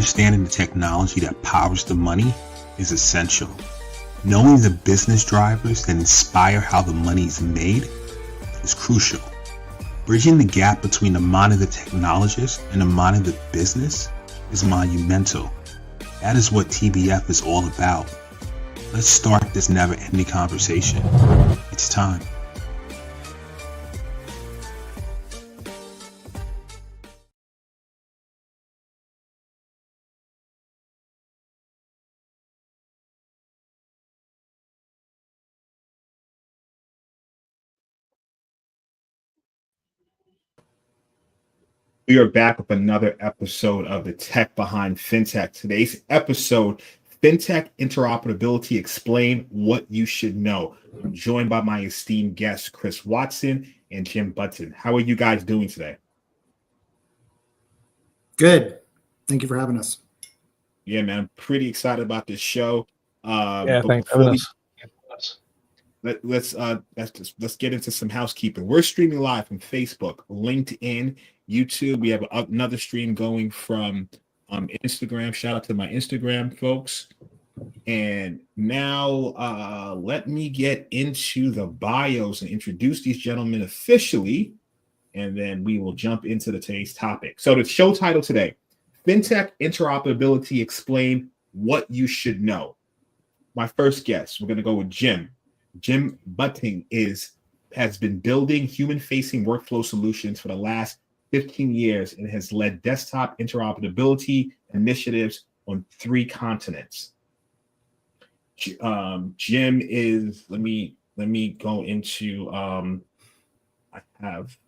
understanding the technology that powers the money is essential. Knowing the business drivers that inspire how the money is made is crucial. Bridging the gap between the mind of the technologist and the mind of the business is monumental. That is what TBF is all about. Let's start this never-ending conversation. It's time. We are back with another episode of the Tech Behind FinTech. Today's episode, FinTech Interoperability Explained, What You Should Know. I'm joined by my esteemed guests, Chris Watson and Jim Bunting. How are you guys doing today? Good. Thank you for having us. Yeah, man, I'm pretty excited about this show. Thanks for having us. Let's get into some housekeeping. We're streaming live from Facebook, LinkedIn, YouTube. We have another stream going from Instagram. Shout out to my Instagram folks. And now let me get into the bios and introduce these gentlemen officially, and then we will jump into today's topic. So the show title today, FinTech Interoperability Explained, What You Should Know. My first guest, we're going to go with Jim. Jim Bunting has been building human-facing workflow solutions for the last 15 years and has led desktop interoperability initiatives on 3 continents. Jim is, let me go into, I have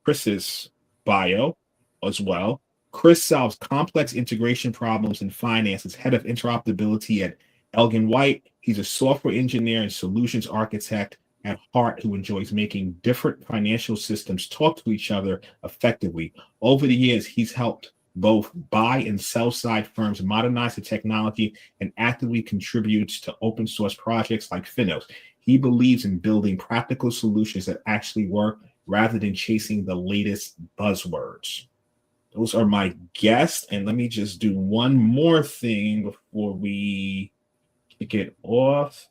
Chris's bio as well. Chris solves complex integration problems in finance as head of interoperability at Elgin. He's a software engineer and solutions architect at heart who enjoys making different financial systems talk to each other effectively. Over the years, he's helped both buy and sell side firms modernize the technology and actively contributes to open source projects like Finos. He believes in building practical solutions that actually work rather than chasing the latest buzzwords. Those are my guests. And let me just do one more thing before we get off.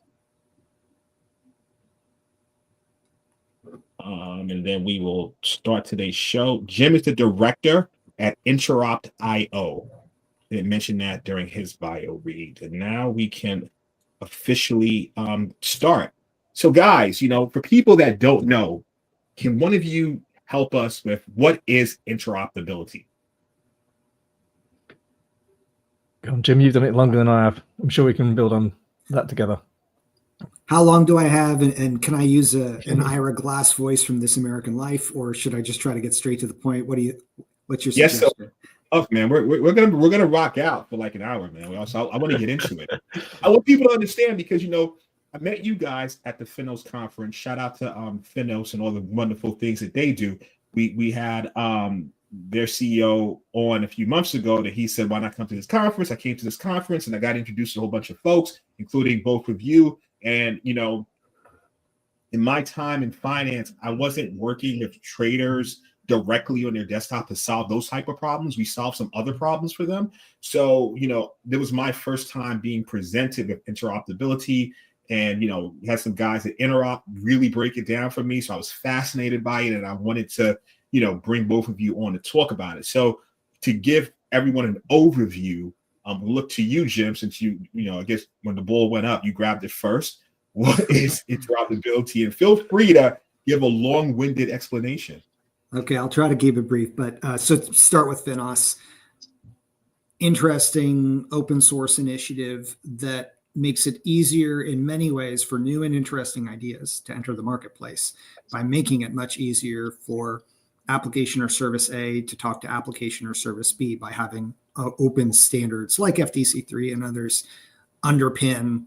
And then we will start today's show. Jim is the director at interop.ai. Didn't mention that during his bio read. And now we can officially start. So guys, for people that don't know, can one of you help us with what is interoperability? Go on, Jim, you've done it longer than I have. I'm sure we can build on that together. How long do I have, and can I use an Ira Glass voice from This American Life, or should I just try to get straight to the point? What's your suggestion? Yes, so, man, we're gonna rock out for like an hour, man. I want to get into it. I want people to understand because I met you guys at the Finos conference. Shout out to Finos and all the wonderful things that they do. We had their CEO on a few months ago that he said, why not come to this conference? I came to this conference and I got introduced to a whole bunch of folks, including both of you. And, in my time in finance, I wasn't working with traders directly on their desktop to solve those type of problems. We solved some other problems for them. So, it was my first time being presented with interoperability. And, we had some guys at Interop really break it down for me. So I was fascinated by it. And I wanted to, bring both of you on to talk about it. So to give everyone an overview, we'll look to you, Jim, since I guess when the ball went up, you grabbed it first. What is interoperability? And feel free to give a long-winded explanation. Okay, I'll try to keep it brief. But so to start with Finos, interesting open source initiative that makes it easier in many ways for new and interesting ideas to enter the marketplace by making it much easier for application or service A to talk to application or service B by having open standards like FDC3 and others underpin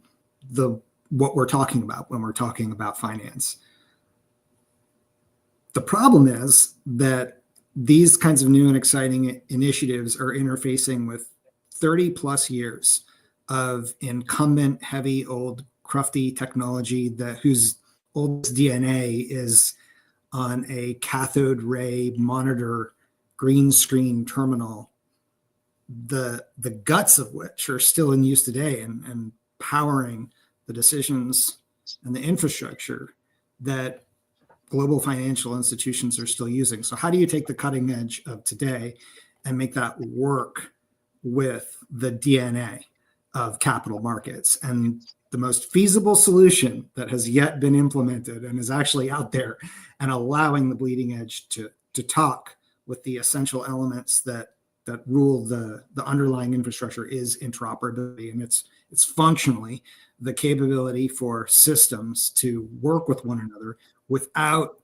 what we're talking about when we're talking about finance. The problem is that these kinds of new and exciting initiatives are interfacing with 30 plus years of incumbent, heavy, old, crufty technology whose oldest DNA is on a cathode ray monitor green screen terminal the guts of which are still in use today and powering the decisions and the infrastructure that global financial institutions are still using. So how do you take the cutting edge of today and make that work with the DNA of capital markets? And the most feasible solution that has yet been implemented and is actually out there and allowing the bleeding edge to talk with the essential elements that rule the underlying infrastructure is interoperability. And it's functionally the capability for systems to work with one another without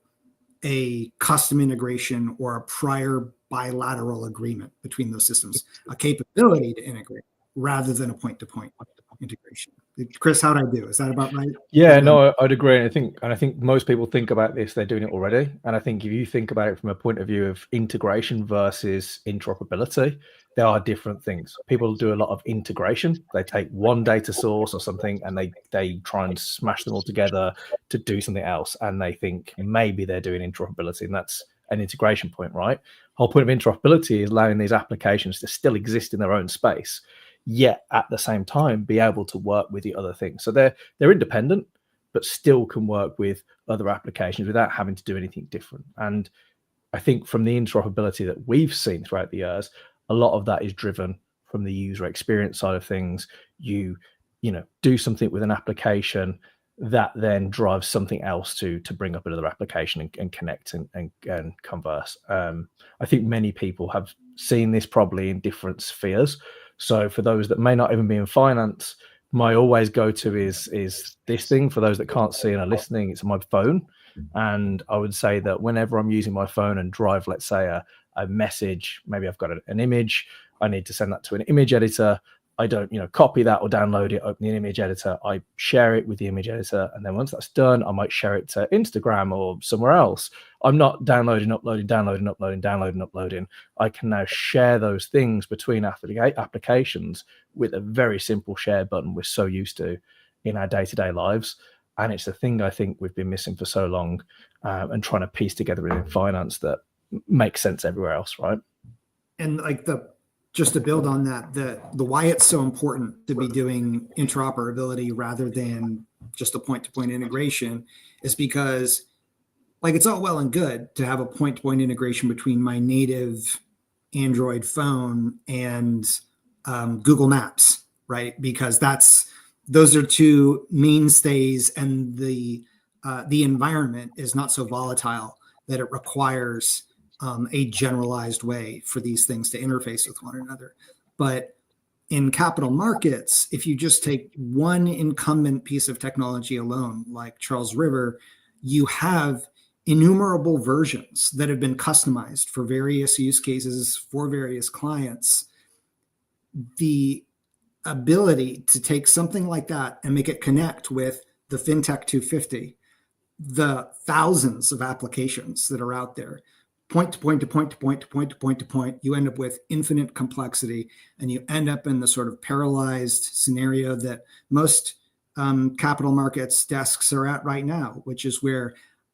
a custom integration or a prior bilateral agreement between those systems, a capability to integrate rather than a point-to-point integration. Chris, how'd I do? Is that about right? Yeah, no, I'd agree. I think most people think about this, they're doing it already. And I think if you think about it from a point of view of integration versus interoperability, there are different things. People do a lot of integration. They take one data source or something and they try and smash them all together to do something else. And they think maybe they're doing interoperability, and that's an integration point, right? Whole point of interoperability is allowing these applications to still exist in their own space, yet at the same time be able to work with the other things. So they're independent, but still can work with other applications without having to do anything different. And I think from the interoperability that we've seen throughout the years, a lot of that is driven from the user experience side of things. You do something with an application that then drives something else to bring up another application and connect and converse. I think many people have seen this probably in different spheres. So for those that may not even be in finance, my always go-to is this thing. For those that can't see and are listening, it's my phone. And I would say that whenever I'm using my phone and drive, let's say a message, maybe I've got an image, I need to send that to an image editor. I don't, copy that or download it, open the image editor. I share it with the image editor. And then once that's done, I might share it to Instagram or somewhere else. I'm not downloading, uploading. I can now share those things between applications with a very simple share button we're so used to in our day-to-day lives. And it's the thing I think we've been missing for so long and trying to piece together in finance that makes sense everywhere else, right? And just to build on that, the why it's so important to be doing interoperability rather than just a point-to-point integration is because, it's all well and good to have a point-to-point integration between my native Android phone and Google Maps, right? Because those are two mainstays, and the environment is not so volatile that it requires a generalized way for these things to interface with one another. But in capital markets, if you just take one incumbent piece of technology alone, like Charles River, you have innumerable versions that have been customized for various use cases for various clients. The ability to take something like that and make it connect with the FinTech 250, the thousands of applications that are out there, point to point to point to point to point to point to point, you end up with infinite complexity, and you end up in the sort of paralyzed scenario that most capital markets desks are at right now, which is where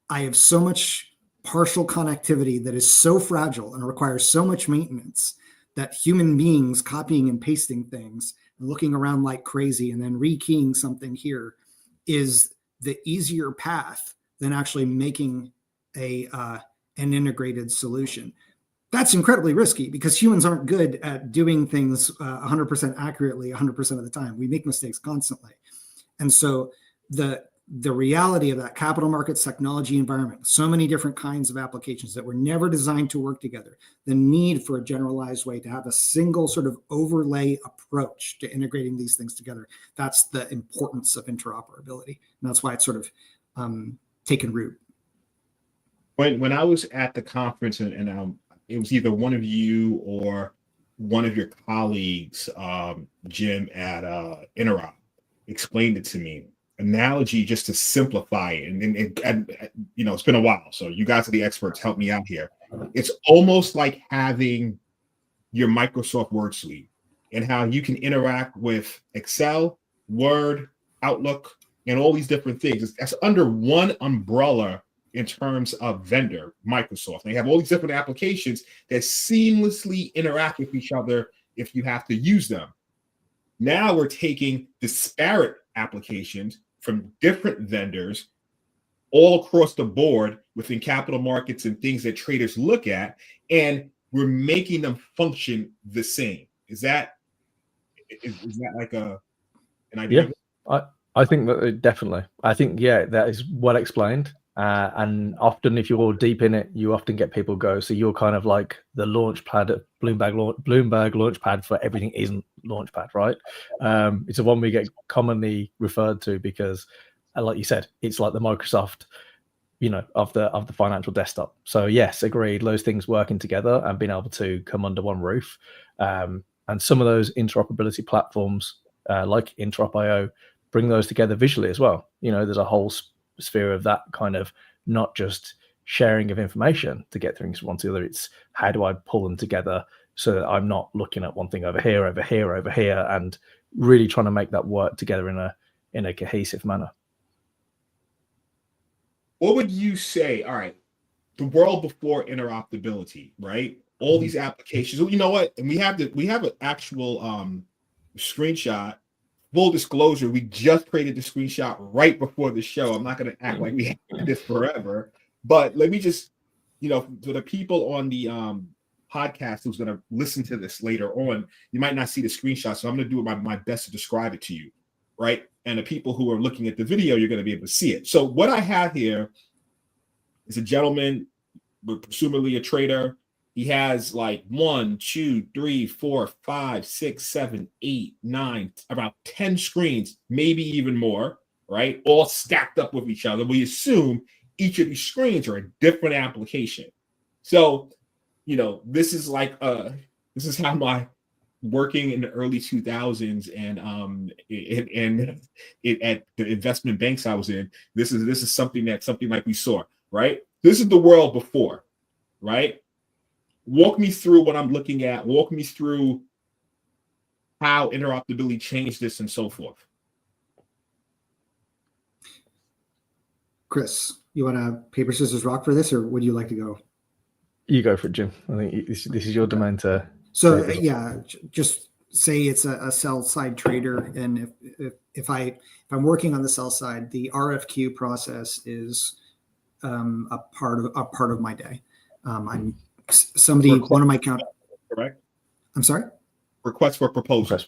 I have so much partial connectivity that is so fragile and requires so much maintenance that human beings copying and pasting things and looking around like crazy and then rekeying something here is the easier path than actually making an integrated solution. That's incredibly risky because humans aren't good at doing things 100% accurately 100% of the time. We make mistakes constantly. And so the reality of that capital markets technology environment, so many different kinds of applications that were never designed to work together, the need for a generalized way to have a single sort of overlay approach to integrating these things together, that's the importance of interoperability. And that's why it's sort of taken root. When I was at the conference and it was either one of you or one of your colleagues, Jim at Interop, explained it to me. Analogy just to simplify it, and it's been a while, so you guys are the experts. Help me out here. It's almost like having your Microsoft Word suite and how you can interact with Excel, Word, Outlook, and all these different things. That's under one umbrella in terms of vendor, Microsoft. They have all these different applications that seamlessly interact with each other if you have to use them. Now we're taking disparate applications from different vendors all across the board within capital markets and things that traders look at, and we're making them function the same. Is that like an idea? Yeah, I think that definitely. I think, yeah, that is well explained. And often if you're deep in it, you often get people go, so you're kind of like the launch pad at Bloomberg launch pad for everything isn't launch pad, right? It's the one we get commonly referred to because, like you said, it's like the Microsoft, of the financial desktop. So yes, agreed. Those things working together and being able to come under one roof. And some of those interoperability platforms, like interop.ai, bring those together visually as well. There's a whole sphere of that kind of, not just sharing of information to get things from one to the other. It's how do I pull them together so that I'm not looking at one thing over here, and really trying to make that work together in a cohesive manner. What would you say? All right, the world before interoperability, right? All these applications. You know what? And we have an actual screenshot. Full disclosure, we just created the screenshot right before the show. I'm not going to act like we had this forever, but let me just, for the people on the podcast who's going to listen to this later on, you might not see the screenshot, so I'm going to do my best to describe it to you, right? And the people who are looking at the video, you're going to be able to see it. So what I have here is a gentleman, presumably a trader. He has like 1, 2, 3, 4, 5, 6, 7, 8, 9, about 10 screens, maybe even more, right? All stacked up with each other. We assume each of these screens are a different application. So, this is like this is how my working in the early 2000s and at the investment banks I was in. This is something like we saw, right? This is the world before, right? Walk me through what I'm looking at. Walk me through how interoperability changed this and so forth. Chris, you want to paper, scissors, rock for this, or would you like to go? You go for it, Jim. I think this is your domain to. So yeah, just say it's a sell side trader, and if I'm working on the sell side, the RFQ process is a part of my day. I'm one of my correct. I'm sorry. Request for proposal.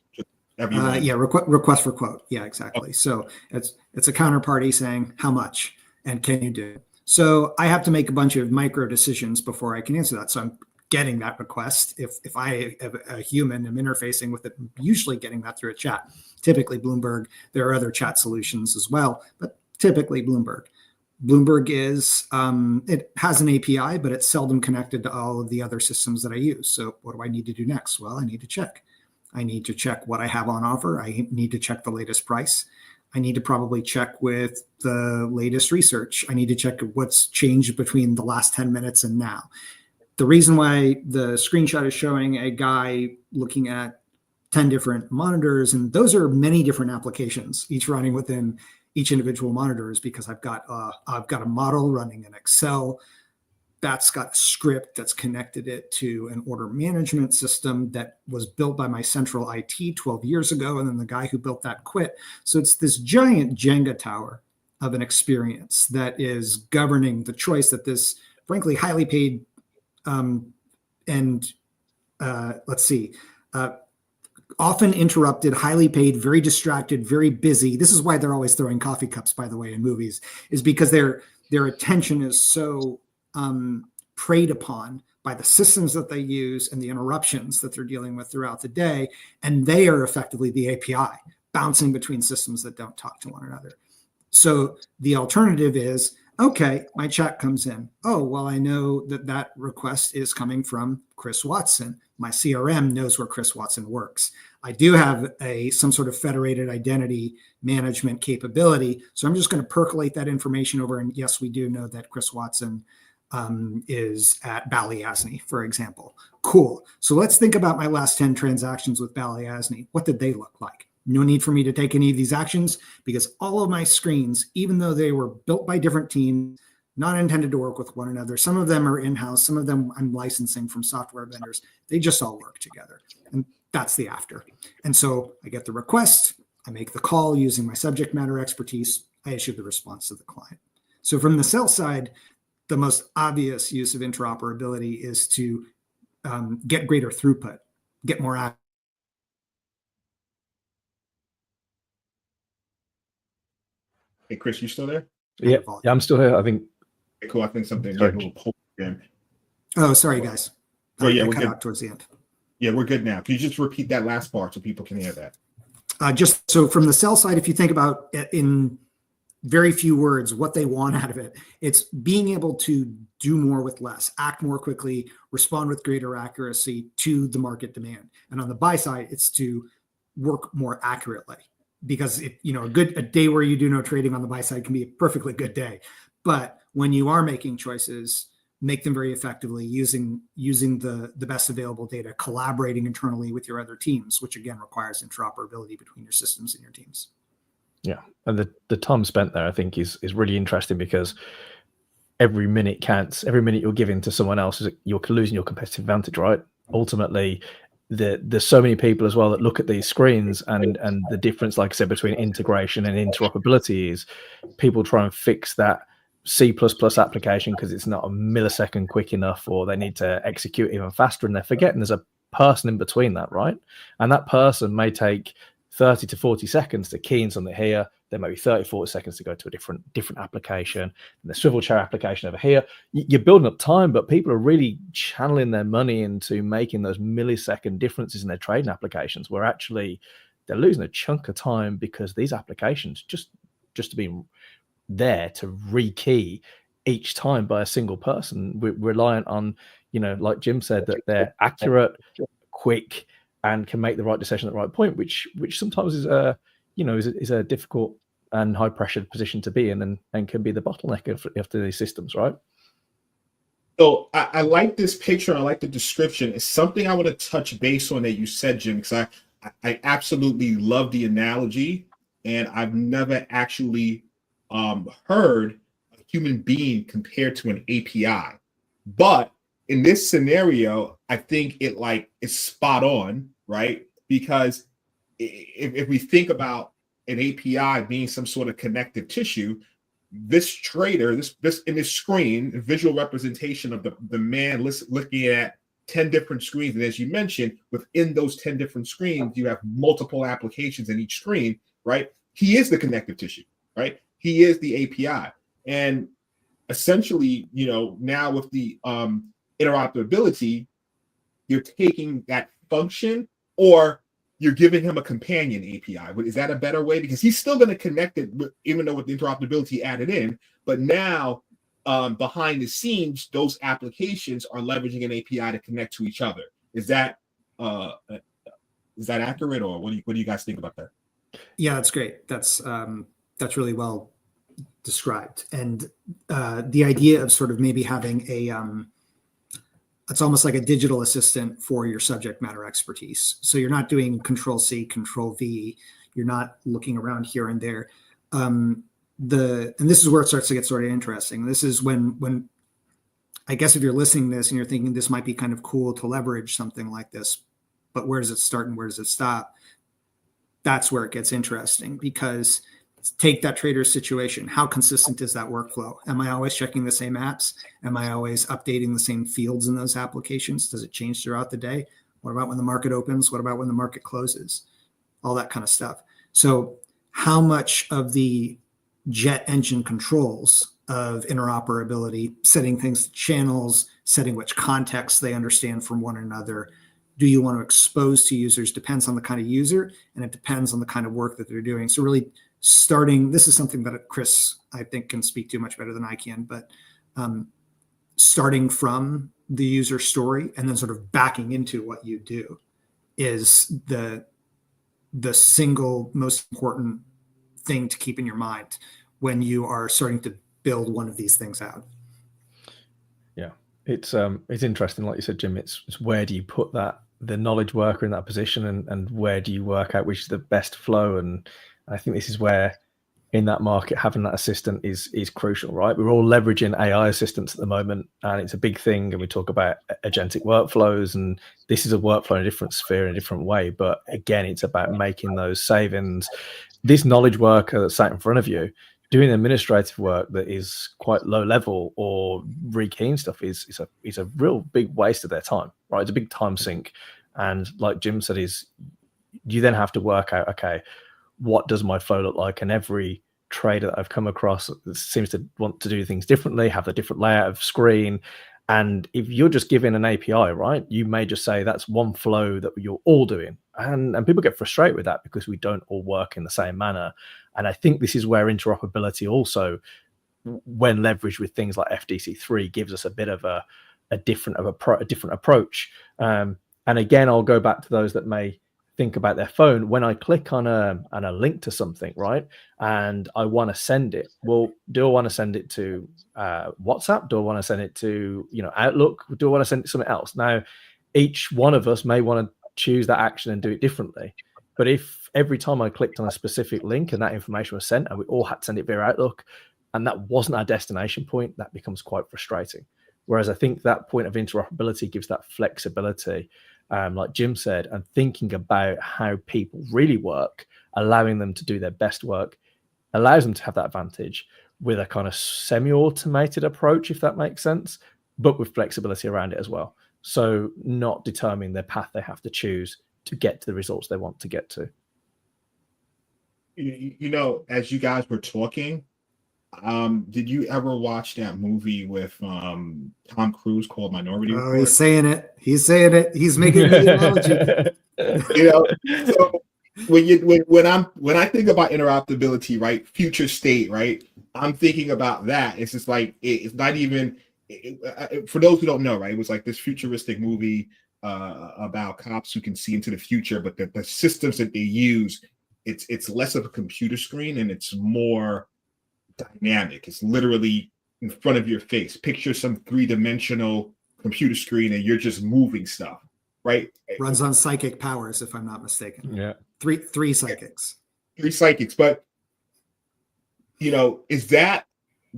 Request for quote. Yeah, exactly. Okay. So it's a counterparty saying how much and can you do. So I have to make a bunch of micro decisions before I can answer that. So I'm getting that request. If I have a human am interfacing with it, I'm usually getting that through a chat. Typically Bloomberg. There are other chat solutions as well, but typically Bloomberg. Bloomberg is, it has an API, but it's seldom connected to all of the other systems that I use. So what do I need to do next? Well, I need to check. I need to check what I have on offer. I need to check the latest price. I need to probably check with the latest research. I need to check what's changed between the last 10 minutes and now. The reason why the screenshot is showing a guy looking at 10 different monitors, and those are many different applications, each running within each individual monitor, is because I've got a model running in Excel that's got a script that's connected it to an order management system that was built by my central IT 12 years ago, and then the guy who built that quit. So it's this giant Jenga tower of an experience that is governing the choice that this, frankly, highly paid often interrupted, highly paid, very distracted, very busy. This is why they're always throwing coffee cups, by the way, in movies, is because their attention is so preyed upon by the systems that they use and the interruptions that they're dealing with throughout the day. And they are effectively the API, bouncing between systems that don't talk to one another. So the alternative is, okay, my chat comes in. Oh, well, I know that request is coming from Chris Watson. My CRM knows where Chris Watson works. I do have some sort of federated identity management capability. So I'm just going to percolate that information over. And yes, we do know that Chris Watson is at Balyasny, for example. Cool. So let's think about my last 10 transactions with Balyasny. What did they look like? No need for me to take any of these actions because all of my screens, even though they were built by different teams, not intended to work with one another. Some of them are in-house. Some of them I'm licensing from software vendors. They just all work together. And That's the after. And so I get the request, I make the call using my subject matter expertise, I issue the response to the client. So from the sell side, the most obvious use of interoperability is to get greater throughput, get more access. Hey, Chris, you still there? Yeah, I'm still here. I think. Okay, cool. I think something. Again. Oh, sorry, guys. Well, yeah, I we're cut good. out towards the end. Yeah, we're good now. Can you just repeat that last part so people can hear that? Just so from the sell side, if you think about it in very few words, what they want out of it, it's being able to do more with less, act more quickly, respond with greater accuracy to the market demand. And on the buy side, it's to work more accurately, because a day where you do no trading on the buy side can be a perfectly good day. But when you are making choices, make them very effectively using the best available data, collaborating internally with your other teams, which again requires interoperability between your systems and your teams. Yeah, and the time spent there, I think, is really interesting, because every minute counts. Every minute you're giving to someone else, you're losing your competitive advantage, right? Ultimately, there's so many people as well that look at these screens, and the difference, like I said, between integration and interoperability is people try and fix that C++ application because it's not a millisecond quick enough, or they need to execute even faster, and they're forgetting there's a person in between that, right? And that person may take 30 to 40 seconds to key in something here, then maybe 30, 40 seconds to go to a different application, and the swivel chair application over here. You're building up time, but people are really channeling their money into making those millisecond differences in their trading applications, where actually they're losing a chunk of time because these applications just to be there to rekey each time by a single person, we're reliant on, like Jim said, that they're accurate, quick, and can make the right decision at the right point, which sometimes is a difficult and high pressured position to be in, and can be the bottleneck of these systems, right? So I like this picture. I like the description. It's something I want to touch base on that you said, Jim, because I absolutely love the analogy, and I've never actually heard a human being compared to an API. But in this scenario, I think it's spot on, right? Because if we think about an API being some sort of connective tissue, this trader, this in this screen, visual representation of the man looking at 10 different screens. And as you mentioned, within those 10 different screens, you have multiple applications in each screen, right? He is the connective tissue, right? He is the API. And essentially, now with the interoperability, you're taking that function, or you're giving him a companion API. Is that a better way? Because he's still going to connect it, even though with the interoperability added in. But now, behind the scenes, those applications are leveraging an API to connect to each other. Is that accurate, or what do you guys think about that? Yeah, that's great. That's really well described. And the idea of sort of maybe having it's almost like a digital assistant for your subject matter expertise. So you're not doing Control C, Control V. You're not looking around here and there. And this is where it starts to get sort of interesting. This is when I guess if you're listening to this and you're thinking this might be kind of cool to leverage something like this, but where does it start and where does it stop? That's where it gets interesting, because take that trader's situation. How consistent is that workflow? Am I always checking the same apps? Am I always updating the same fields in those applications? Does it change throughout the day? What about when the market opens? What about when the market closes? All that kind of stuff. So how much of the jet engine controls of interoperability, setting things to channels, setting which contexts they understand from one another, do you want to expose to users? Depends on the kind of user, and it depends on the kind of work that they're doing. So really starting, this is something that Chris, I think, can speak to much better than I can, but starting from the user story and then sort of backing into what you do is the single most important thing to keep in your mind when you are starting to build one of these things out. Yeah, it's interesting, like you said, Jim. It's where do you put the knowledge worker in that position, and where do you work out which is the best flow? And I think this is where in that market, having that assistant is crucial, right? We're all leveraging AI assistants at the moment, and it's a big thing. And we talk about agentic workflows, and this is a workflow in a different sphere, in a different way. But again, it's about making those savings. This knowledge worker that's sat in front of you doing administrative work that is quite low level or rekeying stuff is a real big waste of their time, right? It's a big time sink. And like Jim said, is you then have to work out, okay, what does my flow look like? And every trader that I've come across seems to want to do things differently, have a different layout of screen. And if you're just giving an API, right, you may just say that's one flow that you're all doing. And people get frustrated with that because we don't all work in the same manner. And I think this is where interoperability also, when leveraged with things like FDC3, gives us a bit of a different approach. And again, I'll go back to those that may think about their phone. When I click on a link to something, right, and I want to send it, well, do I want to send it to WhatsApp? Do I want to send it to Outlook? Do I want to send it to something else? Now, each one of us may want to choose that action and do it differently. But if every time I clicked on a specific link and that information was sent and we all had to send it via Outlook, and that wasn't our destination point, that becomes quite frustrating. Whereas I think that point of interoperability gives that flexibility, like Jim said, and thinking about how people really work, allowing them to do their best work, allows them to have that advantage with a kind of semi-automated approach, if that makes sense, but with flexibility around it as well. So not determining their path they have to choose to get to the results they want to get to. As you guys were talking, did you ever watch that movie with Tom Cruise called Minority Report? He's saying it. He's making the analogy. So when I think about interoperability, right, future state, right, I'm thinking about that. It's just like it's not even for those who don't know, right? It was like this futuristic movie about cops who can see into the future, but the systems that they use, it's less of a computer screen and it's more dynamic. It's literally in front of your face. Picture some three-dimensional computer screen and you're just moving stuff, right? Runs on psychic powers, if I'm not mistaken. Yeah. Three psychics. Three psychics. But is that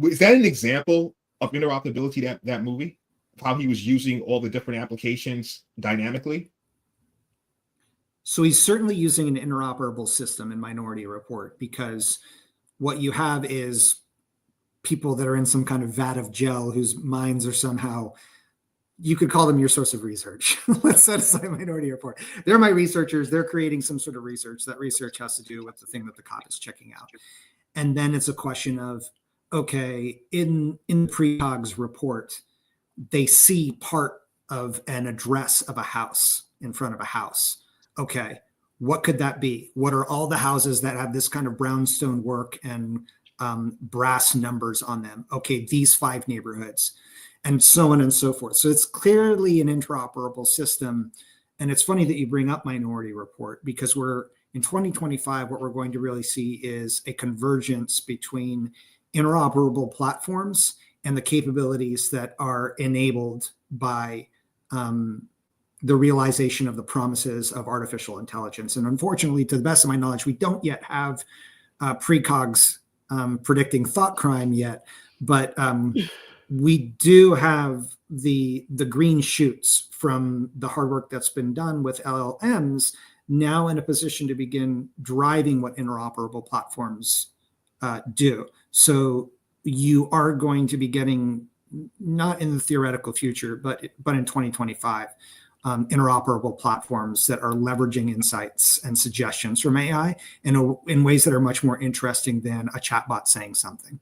an example of interoperability, that movie? How he was using all the different applications dynamically? So he's certainly using an interoperable system in Minority Report, because what you have is people that are in some kind of vat of gel whose minds are somehow, you could call them your source of research. Let's set aside Minority Report. They're my researchers. They're creating some sort of research. That research has to do with the thing that the cop is checking out. And then it's a question of, okay, in Precogs report, they see part of an address of a house in front of a house. Okay, what could that be? What are all the houses that have this kind of brownstone work and brass numbers on them? Okay, these 5 neighborhoods, and so on and so forth. So it's clearly an interoperable system. And it's funny that you bring up Minority Report, because we're in 2025, what we're going to really see is a convergence between interoperable platforms and the capabilities that are enabled by the realization of the promises of artificial intelligence. And unfortunately, to the best of my knowledge, we don't yet have precogs predicting thought crime yet, but we do have the green shoots from the hard work that's been done with LLMs now in a position to begin driving what interoperable platforms do. So you are going to be getting, not in the theoretical future, but in 2025, interoperable platforms that are leveraging insights and suggestions from AI in ways that are much more interesting than a chatbot saying something.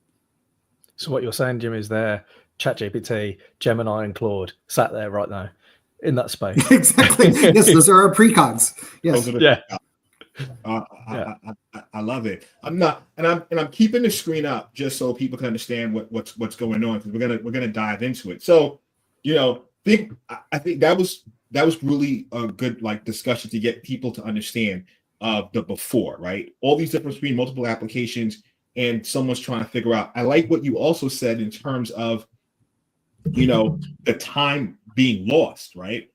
So what you're saying, Jim, is there ChatGPT, Gemini, and Claude sat there right now in that space? Exactly. Yes, those are our precogs. Yes. Yeah. I love it. I'm keeping the screen up just so people can understand what's going on, because we're gonna dive into it. So, I think that was really a good discussion to get people to understand the before, right? All these different screen, multiple applications, and someone's trying to figure out. I like what you also said in terms of the time being lost, right?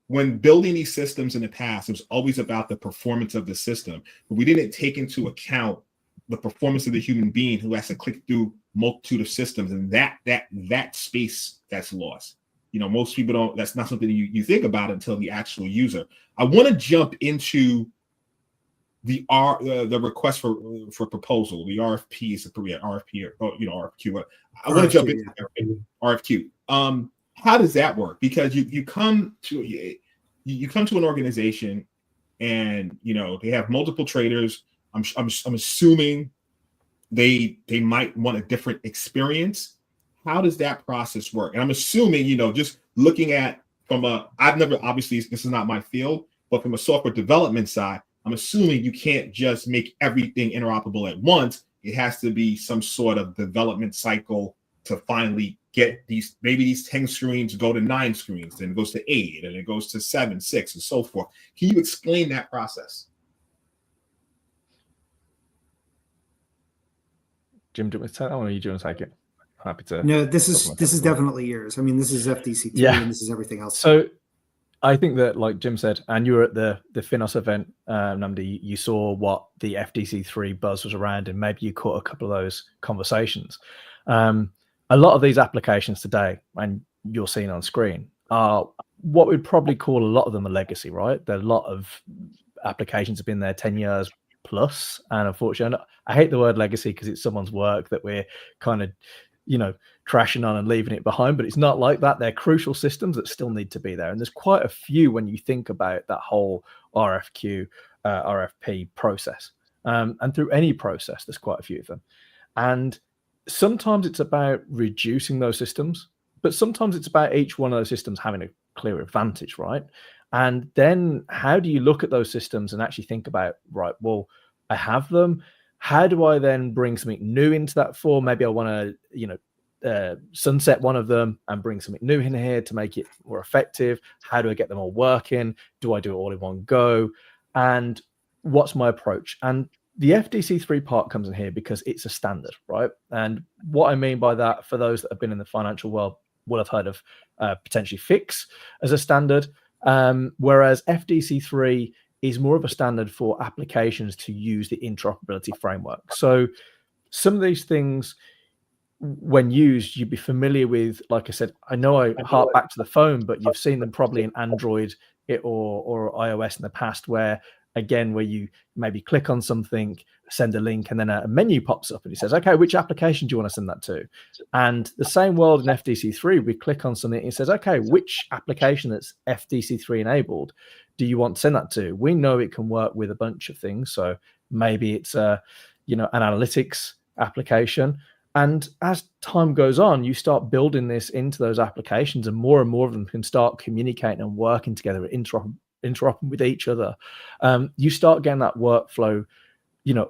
When building these systems in the past, it was always about the performance of the system, but we didn't take into account the performance of the human being who has to click through multitude of systems, and that space that's lost. Most people don't. That's not something you think about until the actual user. I want to jump into the request for proposal. The RFP is RFP or RFQ. I want to jump into RFQ. How does that work? Because you come to an organization, and they have multiple traders. I'm assuming they might want a different experience. How does that process work? And I'm assuming, just looking at obviously this is not my field, but from a software development side, I'm assuming you can't just make everything interoperable at once. It has to be some sort of development cycle to finally get maybe these 10 screens go to 9 screens, then it goes to 8, and it goes to 7, 6, and so forth. Can you explain that process? Jim, do you want me to take that one, or you do want to take it? Happy to. No, this is definitely yours. I mean, this is FDC3, and this is everything else. So I think that, like Jim said, and you were at the Finos event, Namdi, you saw what the FDC3 buzz was around, and maybe you caught a couple of those conversations. A lot of these applications today, and you're seeing on screen, are what we'd probably call, a lot of them are legacy, right? There are a lot of applications have been there 10 years plus, and unfortunately, I hate the word legacy because it's someone's work that we're kind of trashing on and leaving it behind, but it's not like that. They're crucial systems that still need to be there, and there's quite a few when you think about that whole RFQ RFP process, and through any process there's quite a few of them. And sometimes it's about reducing those systems, but sometimes it's about each one of those systems having a clear advantage, right? And then how do you look at those systems and actually think about, right, well, I have them, how do I then bring something new into that form? Maybe I want to, sunset one of them and bring something new in here to make it more effective. How do I get them all working? Do I do it all in one go? And what's my approach? And the FDC3 part comes in here because it's a standard, right? And what I mean by that, for those that have been in the financial world, will have heard of potentially FIX as a standard, whereas FDC3 is more of a standard for applications to use the interoperability framework. So some of these things, when used, you'd be familiar with. Like I said, I know I hark back to the phone, but you've seen them probably in Android or iOS in the past, where you maybe click on something, send a link, and then a menu pops up and it says, okay, which application do you want to send that to? And the same world in FDC3, we click on something and it says, okay, which application that's FDC3 enabled do you want to send that to? We know it can work with a bunch of things. So maybe it's an analytics application. And as time goes on, you start building this into those applications, and more of them can start communicating and working together, interoperating with each other. You start getting that workflow,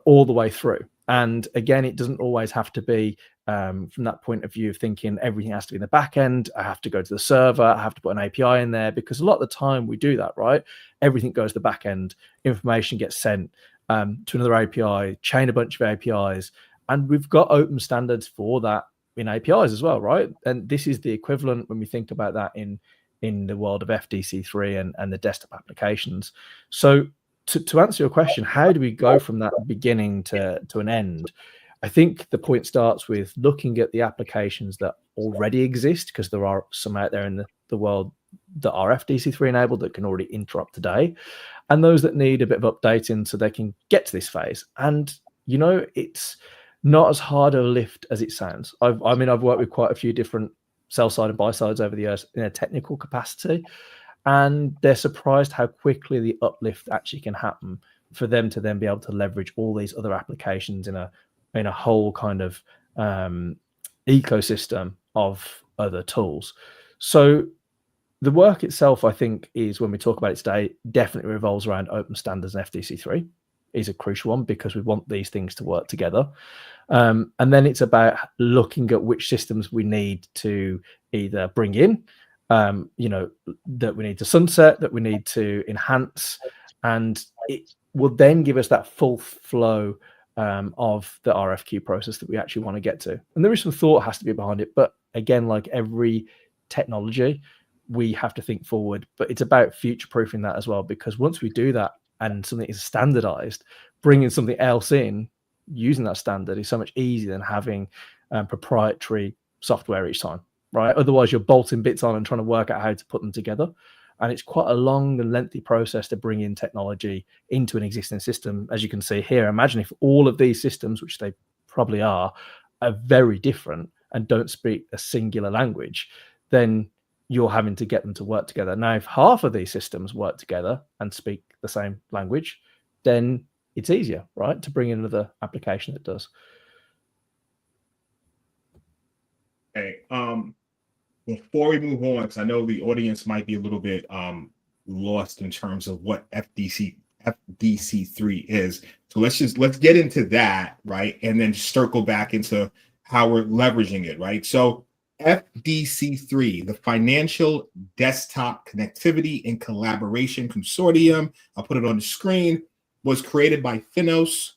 all the way through. And again, it doesn't always have to be from that point of view of thinking everything has to be in the back end. I have to go to the server. I have to put an API in there, because a lot of the time we do that, right? Everything goes to the back end. Information gets sent to another API, chain a bunch of APIs. And we've got open standards for that in APIs as well, right? And this is the equivalent when we think about that in the world of FDC3 and the desktop applications. So to answer your question, how do we go from that beginning to an end? I think the point starts with looking at the applications that already exist, because there are some out there in the world that are FDC3 enabled that can already interop today, and those that need a bit of updating so they can get to this phase. And, it's not as hard a lift as it sounds. I've worked with quite a few different sell side and buy sides over the years in a technical capacity, and they're surprised how quickly the uplift actually can happen for them to then be able to leverage all these other applications in a whole kind of ecosystem of other tools. So the work itself, I think, is, when we talk about it today, definitely revolves around open standards, and FDC3 is a crucial one because we want these things to work together. And then it's about looking at which systems we need to either bring in, that we need to sunset, that we need to enhance, and it will then give us that full flow of the RFQ process that we actually want to get to. And there is some thought has to be behind it, but again, like every technology, we have to think forward. But it's about future-proofing that as well, because once we do that and something is standardized, bringing something else in using that standard is so much easier than having proprietary software each time, right? Otherwise, you're bolting bits on and trying to work out how to put them together. And it's quite a long and lengthy process to bring in technology into an existing system. As you can see here, imagine if all of these systems, which they probably are very different and don't speak a singular language, then you're having to get them to work together. Now, if half of these systems work together and speak the same language, then it's easier, right, to bring in another application that does. Okay. Before we move on, because I know the audience might be a little bit lost in terms of what FDC3 is. So let's get into that, right? And then circle back into how we're leveraging it, right? So FDC3, the Financial Desktop Connectivity and Collaboration Consortium, I'll put it on the screen, was created by Finos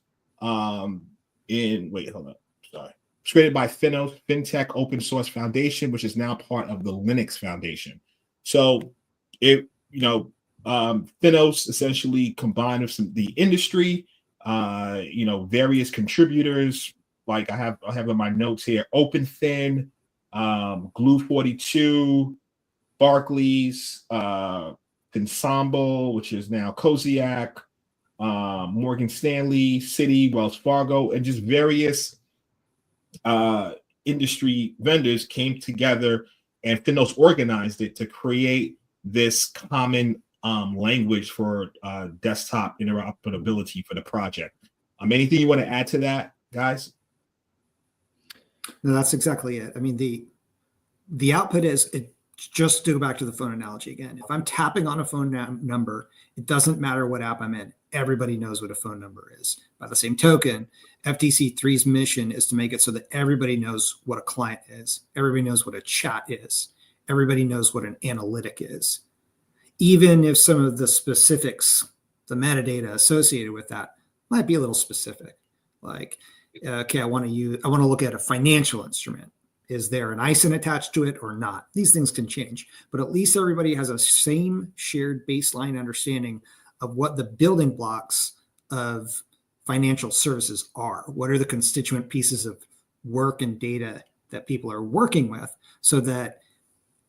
It's created by Finos, FinTech Open Source Foundation, which is now part of the Linux Foundation. So Finos essentially combined with the industry, various contributors. Like I have in my notes here, OpenFin, Glue42, Barclays, Ensemble, which is now Koziak, Morgan Stanley, Citi, Wells Fargo, and just various industry vendors came together, and Finos organized it to create this common language for desktop interoperability for the project. Anything you want to add to that, guys? No, that's exactly it. I mean, the output is, just to go back to the phone analogy again, if I'm tapping on a phone number, it doesn't matter what app I'm in. Everybody knows what a phone number is. By the same token, FDC3's mission is to make it so that everybody knows what a client is. Everybody knows what a chat is. Everybody knows what an analytic is. Even if some of the specifics, the metadata associated with that might be a little specific. Like, okay, I want to look at a financial instrument. Is there an ISIN attached to it or not? These things can change, but at least everybody has a same shared baseline understanding of what the building blocks of financial services are. What are the constituent pieces of work and data that people are working with, so that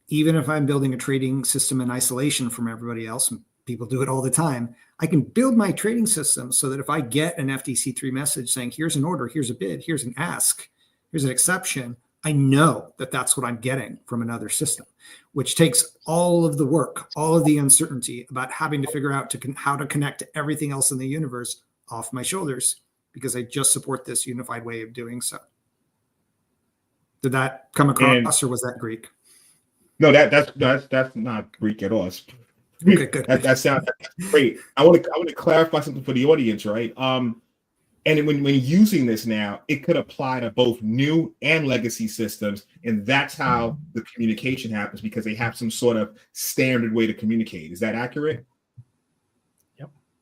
even if I'm building a trading system in isolation from everybody else, and people do it all the time, I can build my trading system so that if I get an FDC3 message saying, here's an order, here's a bid, here's an ask, here's an exception, I know that that's what I'm getting from another system, which takes all of the work, all of the uncertainty about having to figure out how to connect to everything else in the universe off my shoulders, because I just support this unified way of doing so. Did that come across, or was that Greek? No, that's not Greek at all. Okay, good. That sounds great. I want to clarify something for the audience, right? And when using this now, it could apply to both new and legacy systems, and that's how the communication happens, because they have some sort of standard way to communicate. Is that accurate?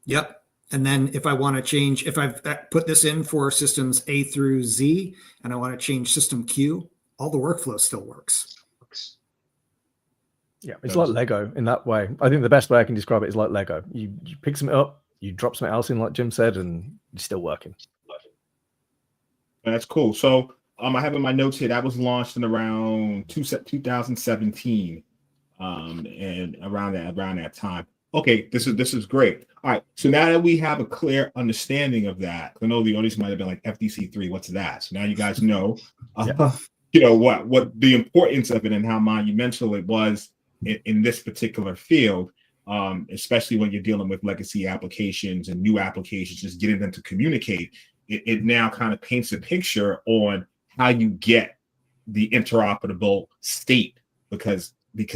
Yep. And then if I want to change, if I've put this in for systems A through Z, and I want to change system Q, all the workflow still works. Yeah, it's like Lego in that way. I think the best way I can describe it is like Lego. You pick something up, you drop something else in, like Jim said, and it's still working. That's cool. So I have in my notes here that was launched in around 2017, and around that time. Okay, this is great. All right, so now that we have a clear understanding of that, I know the audience might have been like, FDC3, what's that? So now you guys know, what the importance of it and how monumental it was in this particular field, especially when you're dealing with legacy applications and new applications, just getting them to communicate. It now kind of paints a picture on how you get the interoperable state, because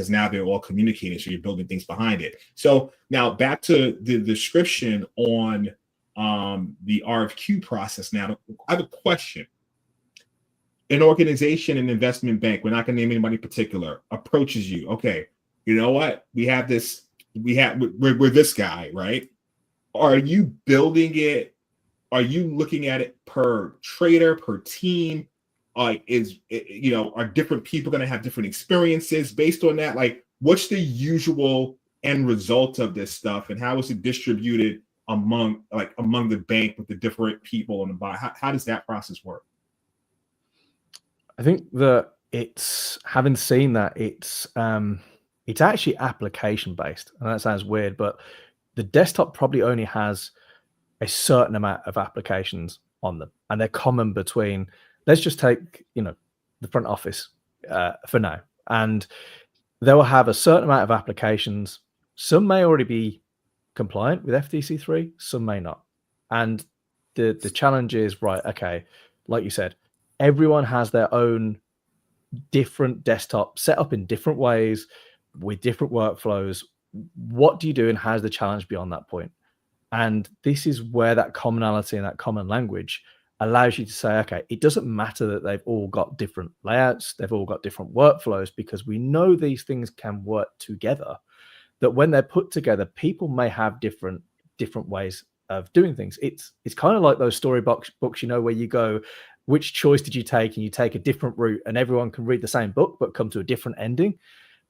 now they're all communicating, so you're building things behind it. So now back to the description on the RFQ process. Now, I have a question. An organization, an investment bank, we're not going to name anybody in particular, approaches you. Okay, you know what? We're this guy, right? Are you building it? Are you looking at it per trader, per team? Are different people going to have different experiences based on that? Like, what's the usual end result of this stuff, and how is it distributed among the bank with the different people on the buy? How does that process work? I think that having seen that it's actually application based, and that sounds weird, but the desktop probably only has a certain amount of applications on them, and they're common between, let's just take, the front office for now, and they will have a certain amount of applications. Some may already be compliant with FDC3, some may not. And the challenge is, right, okay, like you said, everyone has their own different desktop set up in different ways with different workflows. What do you do, and how's the challenge beyond that point? And this is where that commonality and that common language allows you to say, okay, it doesn't matter that they've all got different layouts, they've all got different workflows, because we know these things can work together. That when they're put together, people may have different ways of doing things. It's kind of like those story books, where you go, which choice did you take? And you take a different route, and everyone can read the same book but come to a different ending.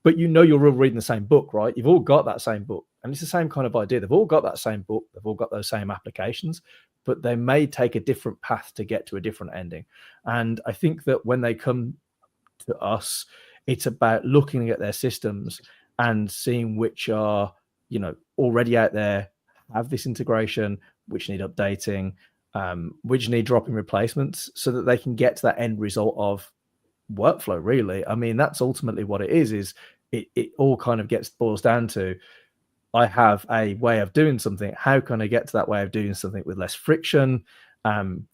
But you're all reading the same book, right? You've all got that same book. And it's the same kind of idea. They've all got that same book. They've all got those same applications, but they may take a different path to get to a different ending. And I think that when they come to us, it's about looking at their systems and seeing which are, already out there, have this integration, which need updating, which need drop-in replacements, so that they can get to that end result of workflow, really. I mean, that's ultimately what it is it all kind of boils down to, I have a way of doing something. How can I get to that way of doing something with less friction,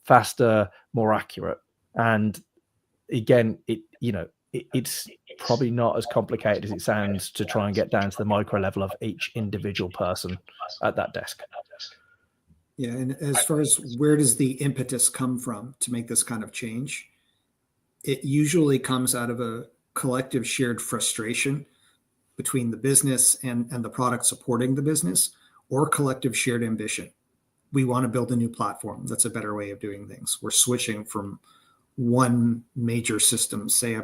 faster, more accurate? And again, it's probably not as complicated as it sounds to try and get down to the micro level of each individual person at that desk. Yeah, and as far as where does the impetus come from to make this kind of change, it usually comes out of a collective shared frustration between the business and the product supporting the business, or collective shared ambition. We want to build a new platform that's a better way of doing things. We're switching from one major system, say,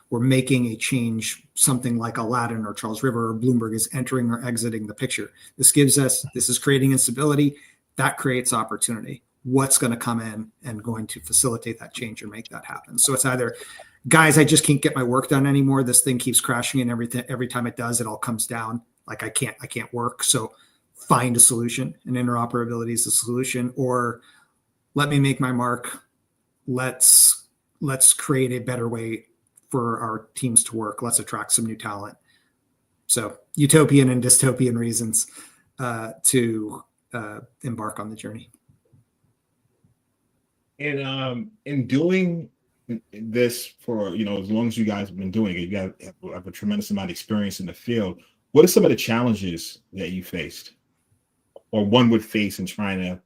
we're making a change, something like Aladdin or Charles River or Bloomberg is entering or exiting the picture. This is creating instability. That creates opportunity. What's going to come in and going to facilitate that change or make that happen? So it's either, guys, I just can't get my work done anymore. This thing keeps crashing, and every time it does, it all comes down. Like I can't work. So find a solution, and interoperability is the solution. Or let me make my mark. Let's create a better way for our teams to work. Let's attract some new talent. So utopian and dystopian reasons to embark on the journey. And in doing this for, as long as you guys have been doing it, you guys have a tremendous amount of experience in the field. What are some of the challenges that you faced, or one would face, in trying to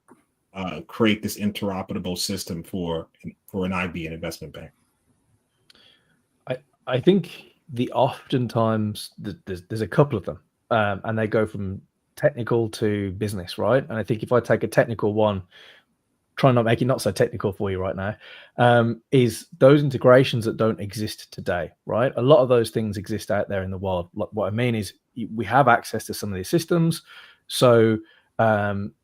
create this interoperable system for an IB, an investment bank? I think oftentimes there's a couple of them, and they go from technical to business, right? And I think if I take a technical one, try not make it not so technical for you right now, is those integrations that don't exist today, right? A lot of those things exist out there in the world. What I mean is we have access to some of these systems. So,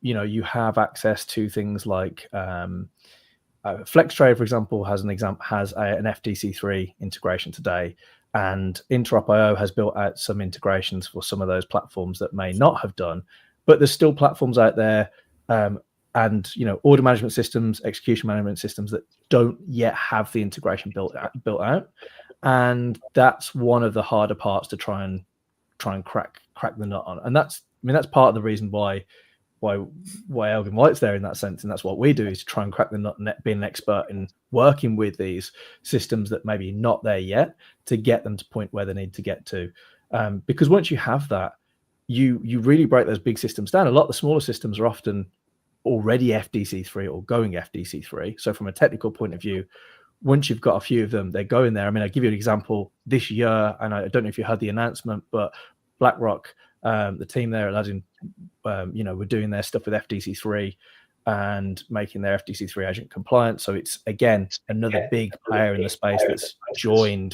you have access to things like FlexTrade, for example, has an FDC3 integration today, and interop.ai has built out some integrations for some of those platforms that may not have done, but there's still platforms out there, and order management systems, execution management systems that don't yet have the integration built out, and that's one of the harder parts to try and crack the nut on. And that's part of the reason why Elgin White's there in that sense, and that's what we do, is to try and crack the nut and being an expert in working with these systems that maybe not there yet, to get them to point where they need to get to. Because once you have that, you really break those big systems down. A lot of the smaller systems are often already FDC3 or going FDC3. So from a technical point of view, once you've got a few of them, they're going there. I mean, I'll give you an example this year, and I don't know if you heard the announcement, but BlackRock, the team there at Elgin, we're doing their stuff with FDC3 and making their FDC3 agent compliant. So it's, again, another big player in the space that's joined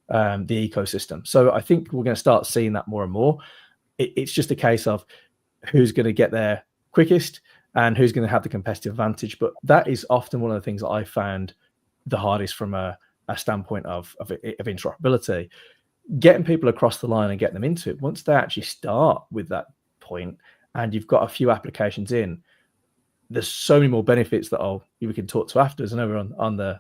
the ecosystem. So I think we're going to start seeing that more and more. It's just a case of who's going to get there quickest and who's going to have the competitive advantage. But that is often one of the things that I found the hardest from a standpoint of interoperability. Getting people across the line and getting them into it, once they actually start with that point and you've got a few applications in, there's so many more benefits that we can talk to afterwards. I know we're on the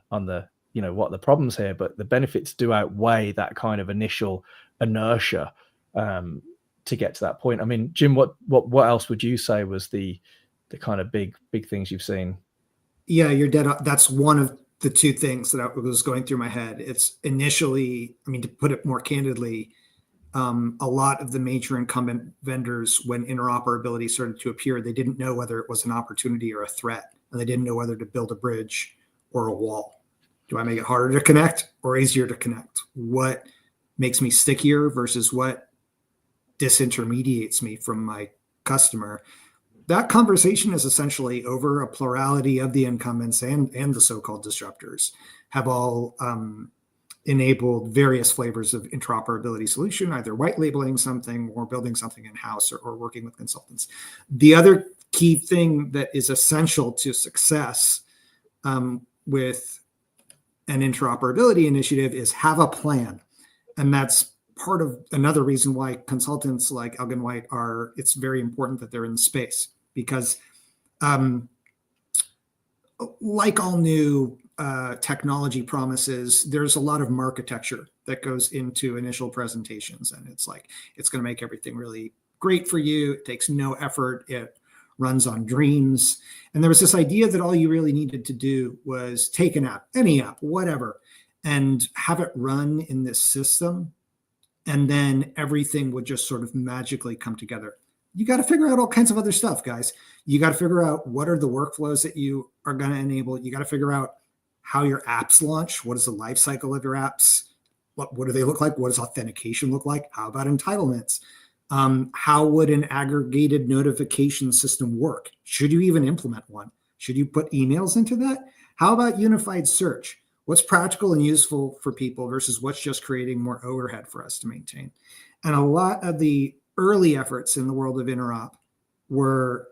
what are the problems here, but the benefits do outweigh that kind of initial inertia to get to that point. I mean, Jim, what else would you say was the kind of big things you've seen? Yeah, you're dead on. That's one of the two things that was going through my head. It's initially, I mean, to put it more candidly, a lot of the major incumbent vendors, when interoperability started to appear, they didn't know whether it was an opportunity or a threat, and they didn't know whether to build a bridge or a wall. Do I make it harder to connect or easier to connect? What makes me stickier versus what disintermediates me from my customer? That conversation is essentially over. A plurality of the incumbents and the so-called disruptors have all enabled various flavors of interoperability solution, either white labeling something or building something in-house or working with consultants. The other key thing that is essential to success with an interoperability initiative is have a plan. And that's part of another reason why consultants like Elgin White it's very important that they're in the space, because like all new technology promises, there's a lot of marketecture that goes into initial presentations. And it's like, it's going to make everything really great for you. It takes no effort. It runs on dreams. And there was this idea that all you really needed to do was take an app, any app, whatever, and have it run in this system. And then everything would just sort of magically come together. You got to figure out all kinds of other stuff, guys. You got to figure out what are the workflows that you are going to enable. You got to figure out how your apps launch. What is the life cycle of your apps? What do they look like? What does authentication look like? How about entitlements? How would an aggregated notification system work? Should you even implement one? Should you put emails into that? How about unified search? What's practical and useful for people versus what's just creating more overhead for us to maintain? And a lot of the early efforts in the world of interop were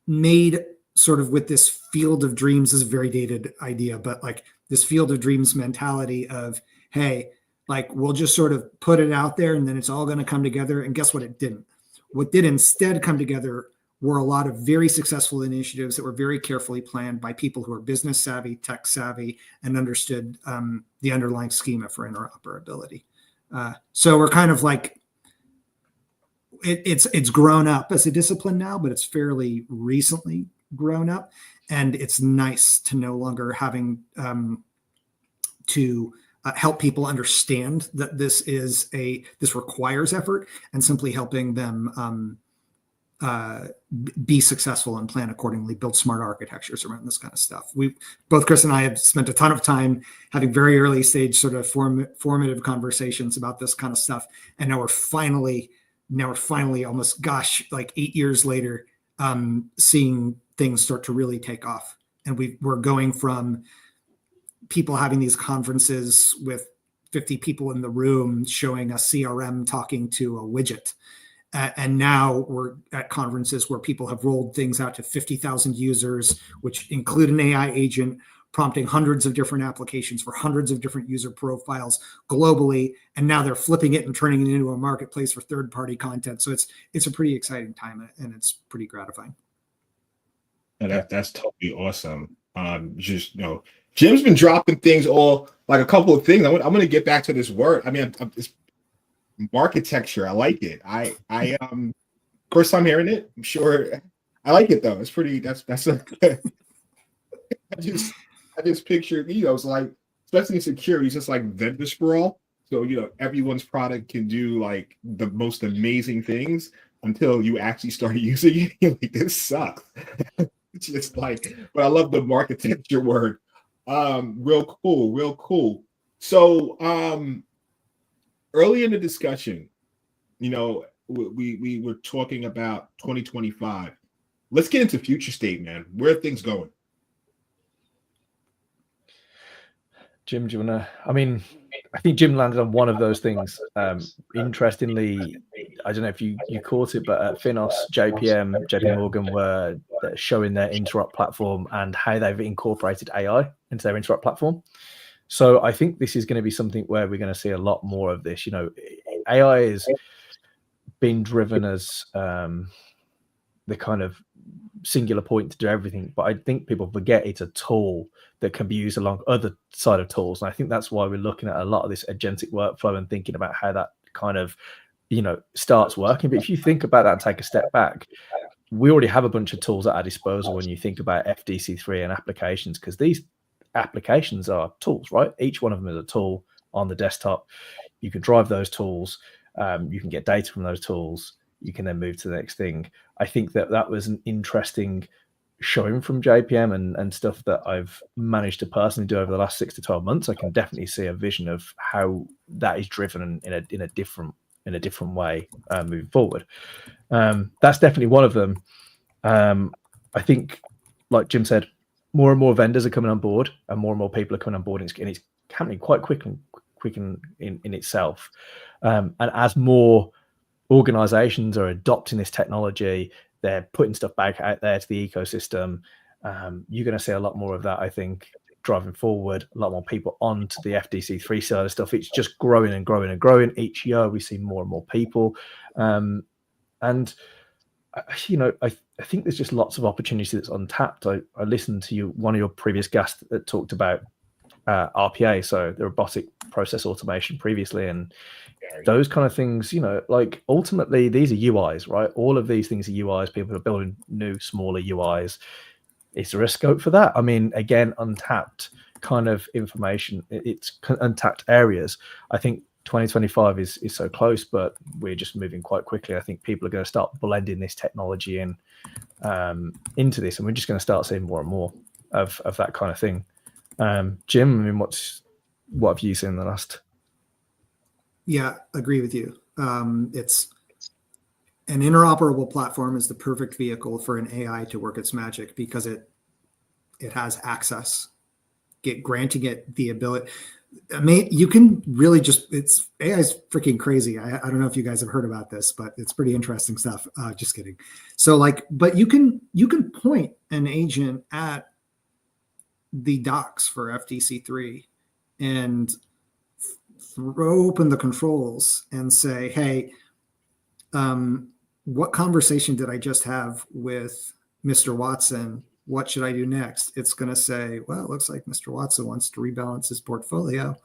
made sort of with this field of dreams. This is a very dated idea, but like this field of dreams mentality of, hey, like we'll just sort of put it out there and then it's all going to come together. And guess what? It didn't. What did instead come together were a lot of very successful initiatives that were very carefully planned by people who are business savvy, tech savvy, and understood the underlying schema for interoperability. So we're kind of like, it's grown up as a discipline now, but it's fairly recently grown up. And it's nice to no longer having to help people understand that this requires effort, and simply helping them be successful and plan accordingly, build smart architectures around this kind of stuff. Both Chris and I have spent a ton of time having very early stage sort of formative conversations about this kind of stuff. And now we're finally almost, like 8 years later, seeing things start to really take off. And we're going from people having these conferences with 50 people in the room showing a CRM talking to a widget. And now we're at conferences where people have rolled things out to 50,000 users, which include an AI agent prompting hundreds of different applications for hundreds of different user profiles globally. And now they're flipping it and turning it into a marketplace for third-party content. So it's a pretty exciting time, and it's pretty gratifying. And that's totally awesome. Jim's been dropping things, all like a couple of things. I'm going to get back to this word. I mean, it's architecture. I like it. I first time hearing it. I'm sure I like it though. It's pretty. That's a. I just pictured, it's like, especially in security, it's just like vendor sprawl. So everyone's product can do like the most amazing things until you actually start using it. You're like, this sucks. It's just like, but I love the architecture word. Real cool. So early in the discussion, we were talking about 2025. Let's get into future state, man. Where are things going? Jim, do you want to? I mean, I think Jim landed on one of those things. Interestingly, I don't know if you caught it, but at Finos, JP Morgan were showing their Interop platform and how they've incorporated AI into their Interop platform. So I think this is going to be something where we're going to see a lot more of this. You know, AI is being driven as the kind of singular point to do everything, but I think people forget it's a tool that can be used along other side of tools, and I think that's why we're looking at a lot of this agentic workflow and thinking about how that kind of, you know, starts working. But if you think about that and take a step back, we already have a bunch of tools at our disposal when you think about FDC3 and applications, because these applications are tools, right? Each one of them is a tool on the desktop. You can drive those tools, you can get data from those tools, you can then move to the next thing. I think that was an interesting showing from JPM and stuff that I've managed to personally do over the last 6 to 12 months. I can definitely see a vision of how that is driven in a different way moving forward. That's definitely one of them. I think, like Jim said, more and more vendors are coming on board, and more people are coming on board, and it's happening quite quick in itself. And as more organizations are adopting this technology, they're putting stuff back out there to the ecosystem. You're going to see a lot more of that, I think, driving forward. A lot more people onto the FDC3 side of stuff. It's just growing and growing and growing. Each year we see more and more people. And you know, I think there's just lots of opportunity that's untapped. I listened to one of your previous guests that talked about RPA, so the robotic process automation previously, and those kind of things. You know, like ultimately these are UIs, right? All of these things are UIs. People are building new, smaller UIs. Is there a scope for that? I mean, again, untapped kind of information. It's untapped areas. I think 2025 is so close, but we're just moving quite quickly. I think people are going to start blending this technology in into this, and we're just going to start seeing more and more of that kind of thing. Jim, I mean, what have you seen in the last? Yeah, agree with you. It's an interoperable platform is the perfect vehicle for an AI to work its magic, because it has access, granting it the ability. I mean, you can really AI is freaking crazy. I don't know if you guys have heard about this, but it's pretty interesting stuff. Just kidding. So but you can point an agent at the docs for FDC3 and throw open the controls and say, hey, what conversation did I just have with Mr. Watson? What should I do next? It's going to say, well, it looks like Mr. Watson wants to rebalance his portfolio.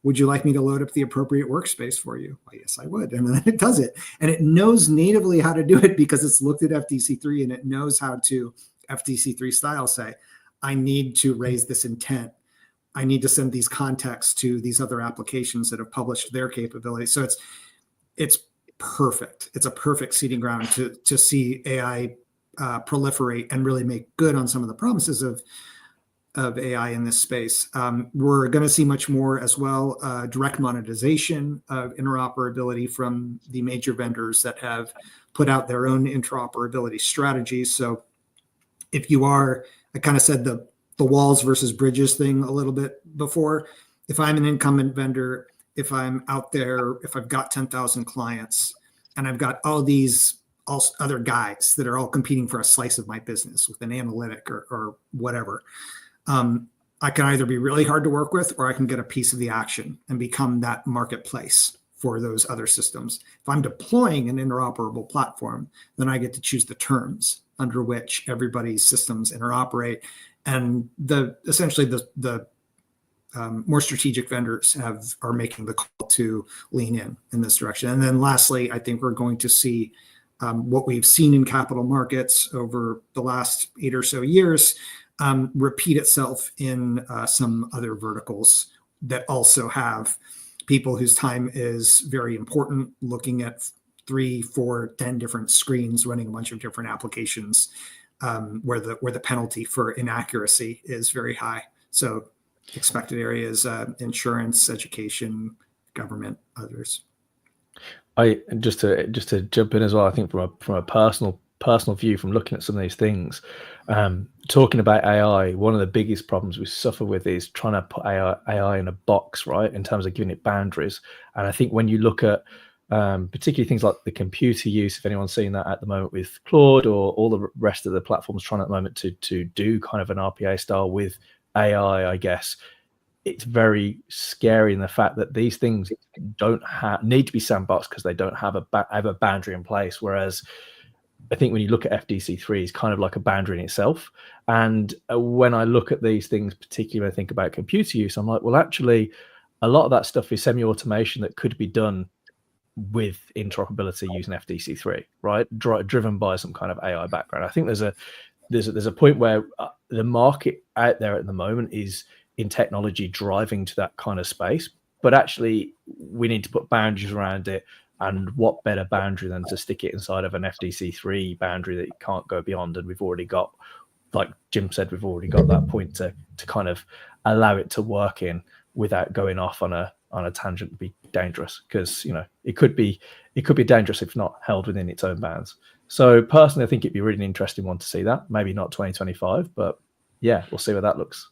Would you like me to load up the appropriate workspace for you? Well, yes, I would. And then it does it. And it knows natively how to do it because it's looked at FDC3, and it knows how to FDC3 style say, I need to raise this intent. I need to send these contexts to these other applications that have published their capabilities. So it's perfect. It's a perfect seeding ground to see AI proliferate and really make good on some of the promises of AI in this space. We're going to see much more as well, direct monetization of interoperability from the major vendors that have put out their own interoperability strategies. So if you are, I kind of said the walls versus bridges thing a little bit before. If I'm an incumbent vendor, if I'm out there, if I've got 10,000 clients and I've got all these other guys that are all competing for a slice of my business with an analytic or whatever, I can either be really hard to work with, or I can get a piece of the action and become that marketplace for those other systems. If I'm deploying an interoperable platform, then I get to choose the terms under which everybody's systems interoperate. And essentially the more strategic vendors are making the call to lean in this direction. And then lastly, I think we're going to see what we've seen in capital markets over the last 8 or so years repeat itself in some other verticals that also have people whose time is very important, looking at 3, 4, 10 different screens, running a bunch of different applications, where the penalty for inaccuracy is very high. So expected areas, insurance, education, government, others. I just to jump in as well. I think from a personal personal view from looking at some of these things, talking about AI, one of the biggest problems we suffer with is trying to put AI in a box, right, in terms of giving it boundaries. And I think when you look at particularly things like the computer use, if anyone's seeing that at the moment with Claude or all the rest of the platforms trying at the moment to do kind of an RPA style with AI, I guess, it's very scary in the fact that these things don't need to be sandboxed because they don't have a boundary in place. Whereas I think when you look at FDC3, it's kind of like a boundary in itself. And when I look at these things, particularly when I think about computer use, I'm like, well, actually, a lot of that stuff is semi-automation that could be done with interoperability using FDC3, right? Driven by some kind of AI background. I think there's a point where the market out there at the moment is in technology driving to that kind of space, but actually we need to put boundaries around it. And what better boundary than to stick it inside of an FDC3 boundary that you can't go beyond? And we've already got, like Jim said, we've already got that point to kind of allow it to work in without going off on a tangent and be dangerous, because it could be dangerous if not held within its own bounds. So personally, I think it'd be really an interesting one to see that. Maybe not 2025, but yeah, we'll see where that looks.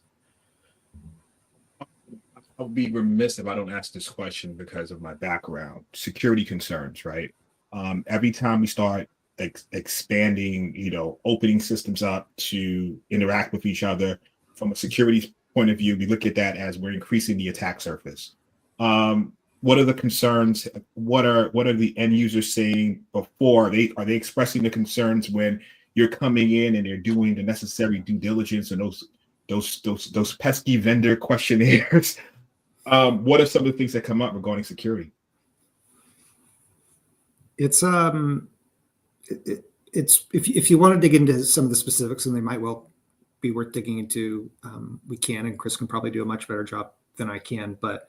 I'll be remiss if I don't ask this question because of my background. Security concerns, right? Every time we start expanding, opening systems up to interact with each other from a security point of view, we look at that as we're increasing the attack surface. What are the concerns? What are the end users saying before? Are they expressing the concerns when you're coming in and they're doing the necessary due diligence and those pesky vendor questionnaires? What are some of the things that come up regarding security? It's if you want to dig into some of the specifics, and they might well be worth digging into, we can, and Chris can probably do a much better job than I can. But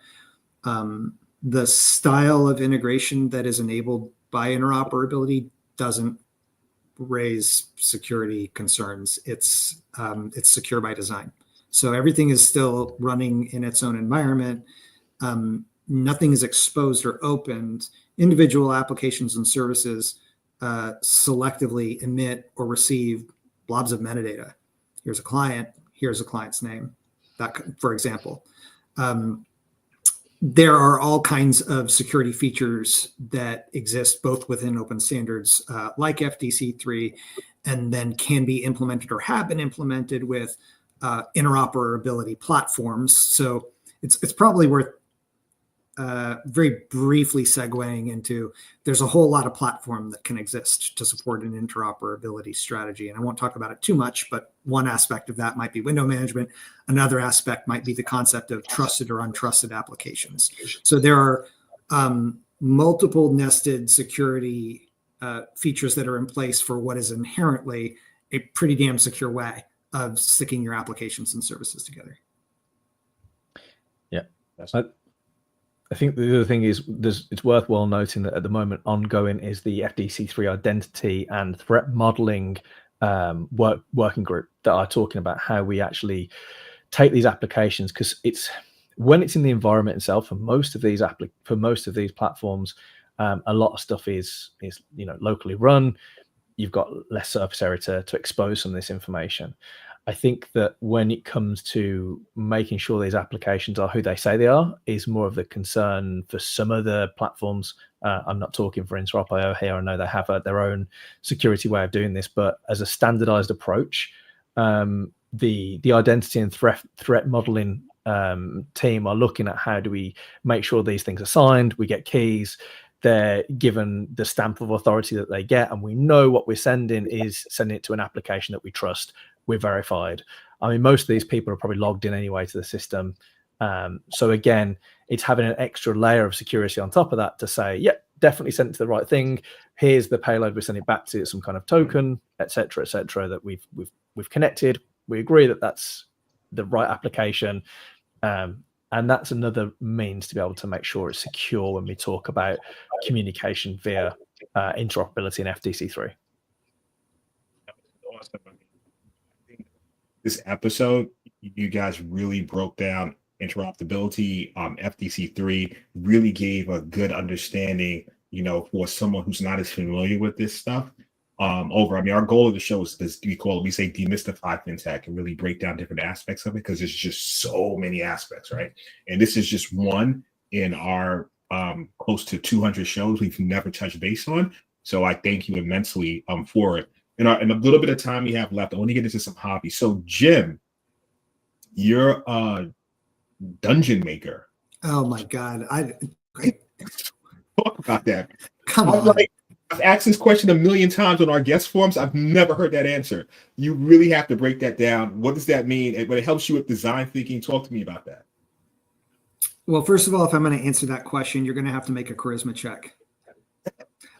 the style of integration that is enabled by interoperability doesn't raise security concerns. It's secure by design. So everything is still running in its own environment. Nothing is exposed or opened. Individual applications and services selectively emit or receive blobs of metadata. Here's a client. Here's a client's name. That, for example. There are all kinds of security features that exist both within open standards like FDC3, and then can be implemented or have been implemented with interoperability platforms. So it's probably worth very briefly segueing into, there's a whole lot of platform that can exist to support an interoperability strategy. And I won't talk about it too much, but one aspect of that might be window management. Another aspect might be the concept of trusted or untrusted applications. So there are multiple nested security features that are in place for what is inherently a pretty damn secure way of sticking your applications and services together. Yeah. I think the other thing is it's worthwhile noting that at the moment ongoing is the FDC3 identity and threat modeling working group that are talking about how we actually take these applications, because when it's in the environment itself for most of these platforms, a lot of stuff is locally run. You've got less surface area to expose some of this information. I think that when it comes to making sure these applications are who they say they are is more of the concern for some of the platforms. I'm not talking for interop.ai here. I know they have their own security way of doing this, but as a standardized approach, the identity and threat modeling team are looking at how do we make sure these things are signed, we get keys, they're given the stamp of authority that they get, and we know what we're sending it to an application that we trust. We're verified. I mean, most of these people are probably logged in anyway to the system. So again, it's having an extra layer of security on top of that to say, yeah, definitely sent it to the right thing. Here's the payload we send it back to, some kind of token, et cetera, that we've connected. We agree that that's the right application. And that's another means to be able to make sure it's secure when we talk about communication via interoperability in FDC3. Awesome. I think this episode, you guys really broke down interoperability. FDC3 really gave a good understanding, for someone who's not as familiar with this stuff. over. I mean, our goal of the show is this, we say demystify FinTech and really break down different aspects of it, because there's just so many aspects, right? And this is just one in our close to 200 shows we've never touched base on. So I thank you immensely for it. In a little bit of time we have left, I want to get into some hobbies. So Jim, you're a dungeon maker. Oh my God. Talk about that. Come on. I've asked this question a million times on our guest forums. I've never heard that answer. You really have to break that down. What does that mean? And when it helps you with design thinking, talk to me about that. Well, first of all, if I'm going to answer that question, you're going to have to make a charisma check.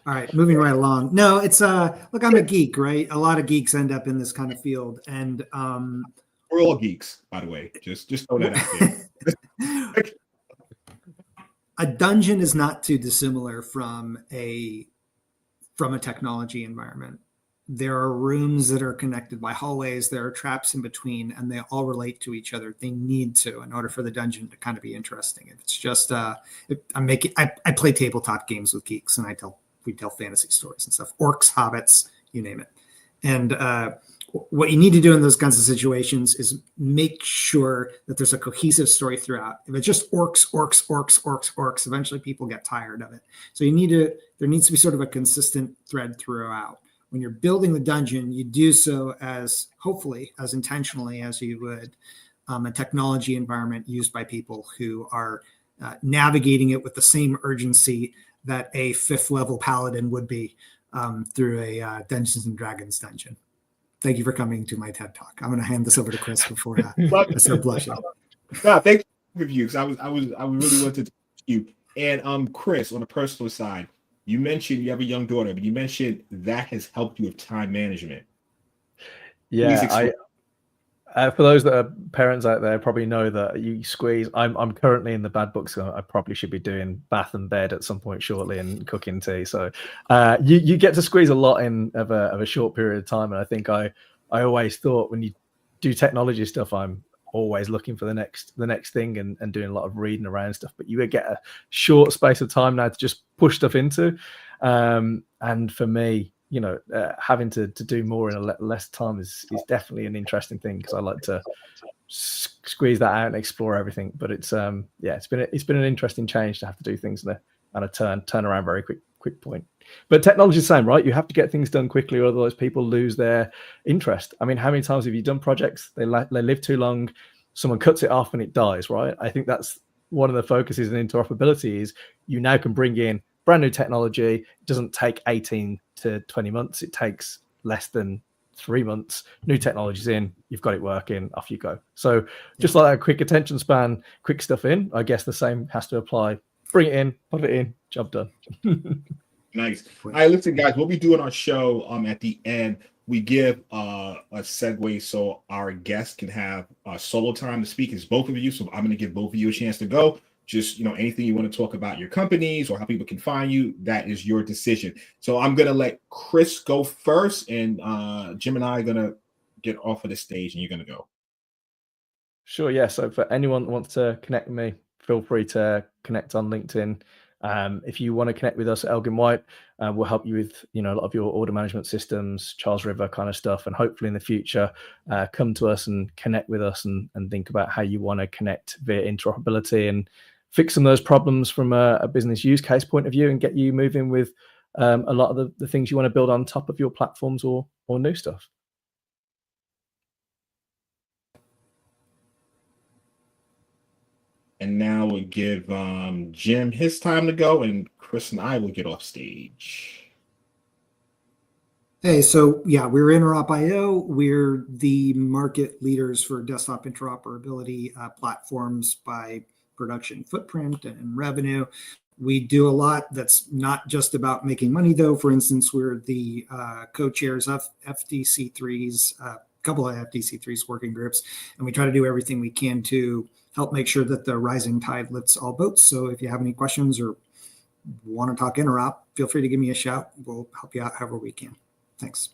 All right, moving right along. No, it's look, I'm a geek, right? A lot of geeks end up in this kind of field, and we're all geeks, by the way. Just throw that out there. A dungeon is not too dissimilar from a technology environment. There are rooms that are connected by hallways. There are traps in between, and they all relate to each other. They need to, in order for the dungeon to kind of be interesting. If it's just, I play tabletop games with geeks, and we tell fantasy stories and stuff. Orcs, hobbits, you name it. And what you need to do in those kinds of situations is make sure that there's a cohesive story throughout. If it's just orcs, eventually people get tired of it. So there needs to be sort of a consistent thread throughout. When you're building the dungeon, you do so as hopefully as intentionally as you would a technology environment used by people who are navigating it with the same urgency that a 5th level paladin would be through a Dungeons and Dragons dungeon. Thank you for coming to my TED Talk. I'm going to hand this over to Chris before I start blushing. No, thank you for you. I really wanted to talk to you. And Chris, on a personal side, you mentioned you have a young daughter, but you mentioned that has helped you with time management. Yeah, for those that are parents out there, probably know that you squeeze. I'm currently in the bad books, so I probably should be doing bath and bed at some point shortly and cooking tea. So you get to squeeze a lot in of a short period of time, and I think I always thought when you do technology stuff, I'm always looking for the next thing and doing a lot of reading around stuff, but you get a short space of time now to just push stuff into, and for me, having to do more in less time is definitely an interesting thing, because I like to squeeze that out and explore everything. But it's it's been an interesting change to have to do things in a turn around very quick point. But technology is the same, right? You have to get things done quickly, or otherwise people lose their interest. I mean, how many times have you done projects, they live too long, someone cuts it off and it dies, right? I think that's one of the focuses in interoperability is you now can bring in brand new technology. It doesn't take 18 to 20 months. It takes less than 3 months. New technology's in, you've got it working, off you go. So just like that quick attention span, quick stuff in, I guess the same has to apply. Bring it in, put it in, job done. Nice. All right, listen, guys, what we do in our show at the end, we give a segue so our guests can have solo time to speak. It's both of you, so I'm going to give both of you a chance to go. Just, anything you want to talk about your companies or how people can find you, that is your decision. So I'm going to let Chris go first, and Jim and I are going to get off of the stage, and you're going to go. Sure, yeah. So for anyone that wants to connect with me, feel free to connect on LinkedIn. If you want to connect with us at Elgin White, we'll help you with a lot of your order management systems, Charles River kind of stuff, and hopefully in the future come to us and connect with us and think about how you want to connect via interoperability and fix some of those problems from a business use case point of view and get you moving with a lot of the things you want to build on top of your platforms or new stuff. And now we'll give Jim his time to go, and Chris and I will get off stage. Hey, so yeah, we're interop.io. We're the market leaders for desktop interoperability platforms by production footprint and revenue. We do a lot that's not just about making money, though. For instance, we're the co-chairs of FDC3's, a couple of FDC3's working groups, and we try to do everything we can to help make sure that the rising tide lifts all boats. So if you have any questions or want to talk interop, feel free to give me a shout. We'll help you out however we can. Thanks.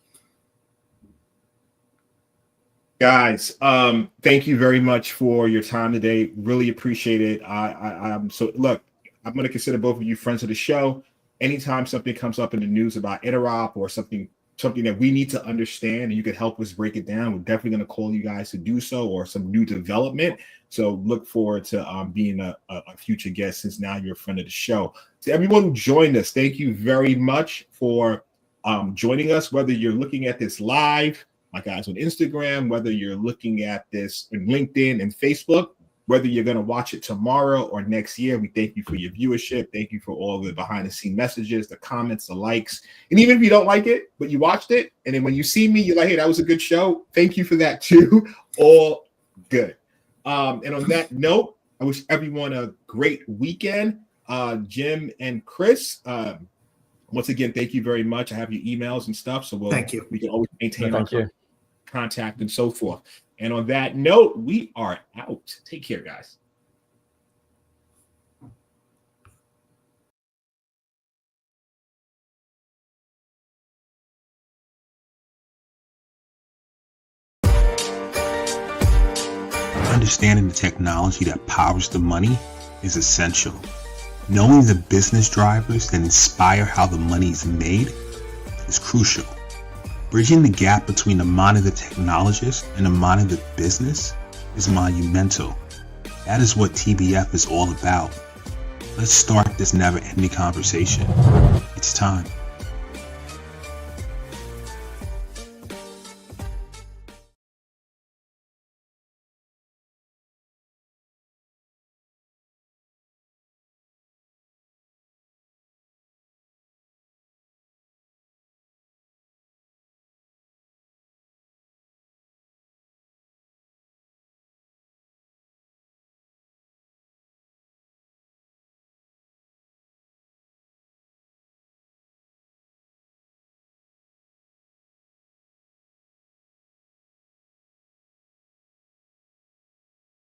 Guys, thank you very much for your time today. Really appreciate it. I'm so look, I'm going to consider both of you friends of the show. Anytime something comes up in the news about interop or something something that we need to understand and you could help us break it down, we're definitely going to call you guys to do so, or some new development. So look forward to being a future guest, since now you're a friend of the show. To everyone who joined us, thank you very much for joining us, whether you're looking at this live, my guys on Instagram, whether you're looking at this in LinkedIn and Facebook, whether you're going to watch it tomorrow or next year. We thank you for your viewership. Thank you for all the behind the scene messages, the comments, the likes. And even if you don't like it, but you watched it, and then when you see me, you're like, hey, that was a good show. Thank you for that too. All good. And on that note, I wish everyone a great weekend. Jim and Chris, once again, thank you very much. I have your emails and stuff, so Thank you. We can always maintain our you. contact and so forth. And on that note, we are out. Take care, guys. Understanding the technology that powers the money is essential. Knowing the business drivers that inspire how the money is made is crucial. Bridging the gap between the mind of the technologist and the mind of the business is monumental. That is what TBF is all about. Let's start this never-ending conversation. It's time.